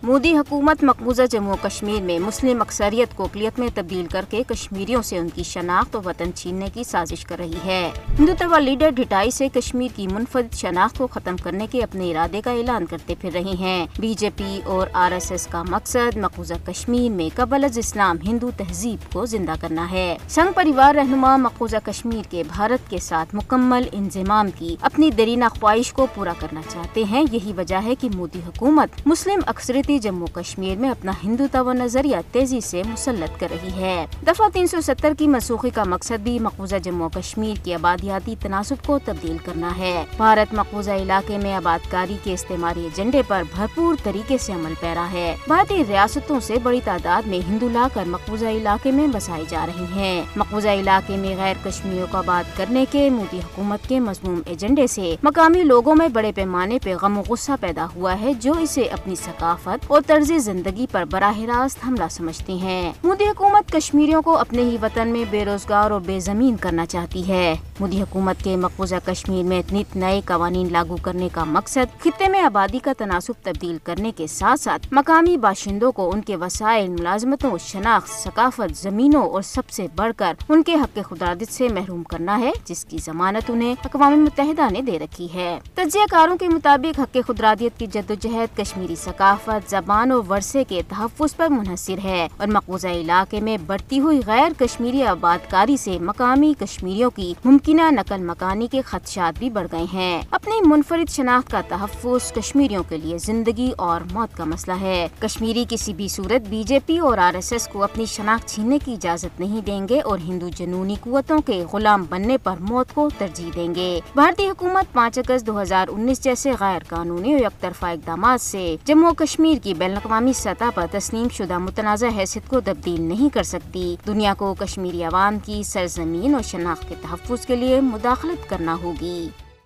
मोदी हुकूमत मकबूजा जम्मू कश्मीर में मुस्लिम अक्सरियत को अक़लियत में तब्दील करके कश्मीरियों से उनकी शनाख्त और वतन छीनने की साजिश कर रही है। हिंदुत्व लीडर ढिटाई से कश्मीर की मुनफरिद शनाख्त को खत्म करने के अपने इरादे का ऐलान करते फिर रहे हैं। बीजेपी और RSS का मकसद मकबूजा कश्मीर में कबल इस्लाम हिंदू तहजीब को जिंदा करना है। संघ परिवार रहनुमा मकबूजा कश्मीर के भारत के साथ मुकम्मल इंज़माम की अपनी दरीना ख्वाहिश को पूरा करना चाहते हैं। यही वजह है कि मोदी हुकूमत मुस्लिम अक्सरियती जम्मू कश्मीर में अपना हिंदुत्व नजरिया तेजी से मुसल्लत कर रही है। दफा 370 की मनसूखी का मकसद भी मकबूजा जम्मू कश्मीर की आबादियाती तनासुब को तब्दील करना है। भारत मकबूजा इलाके में आबादकारी के इस्तेमारी एजेंडे पर भरपूर तरीके से अमल पैरा है। भारतीय रियासतों से बड़ी तादाद में हिंदू लाकर मकबूजा इलाके में बसाए जा रहे हैं। मकबूजा इलाके में गैर कश्मीरियों को आबाद करने के मोदी हुकूमत के मज़मूम एजेंडे से मकामी लोगों में बड़े पैमाने पे गम और गुस्सा पैदा हुआ है, जो इसे अपनी सकाफत और तर्ज जिंदगी पर बराह रास्त हमला समझती हैं। मोदी हुकूमत कश्मीरियों को अपने ही वतन में बेरोजगार और बेजमीन करना चाहती है। मोदी हुकूमत के मकबूजा कश्मीर में नित नए कवानीन लागू करने का मकसद खित्ते में आबादी का तनासुब तब्दील करने के साथ साथ मकामी बाशिंदों को उनके वसाइल, मुलाजमतों, शनाख्त, सकाफत, जमीनों और सबसे बढ़कर उनके हक खुदारदित से महरूम करना है, जिसकी जमानत उन्हें अक़वाम मुत्तहिदा ने दे रखी है। तज्ज़ियाकारों के मुताबिक हक खुदारदियत की जद्दोजहद कश्मीरी सकाफत, ज़बान और वर्से के तहफ़्फ़ुज़ पर मुनहसिर है और मकबूजा इलाके में बढ़ती हुई गैर कश्मीरी आबादकारी से मकामी कश्मीरियों की मुमकिना नकल मकानी के खदशात भी बढ़ गए हैं। अपनी मुनफरिद शनाख्त का तहफ़्फ़ुज़ कश्मीरियों के लिए जिंदगी और मौत का मसला है। कश्मीरी किसी भी सूरत बीजेपी और RSS को अपनी शनाख्त छीनने की इजाज़त नहीं देंगे और हिंदू जनूनी कुव्वतों के गुलाम बनने पर मौत को तरजीह देंगे। भारतीय हुकूमत 5 अगस्त 2019 जैसे गैर कानूनी और एकतरफा इक़दामात से जम्मू कश्मीर की बैनुल-अक़वामी सतह पर तस्लीम शुदा मुतनाज़ा हैसियत को तब्दील नहीं कर सकती। दुनिया को कश्मीरी अवाम की सरजमीन और शनाख्त के तहफ़्फ़ुज़ के लिए मुदाखलत करना होगी।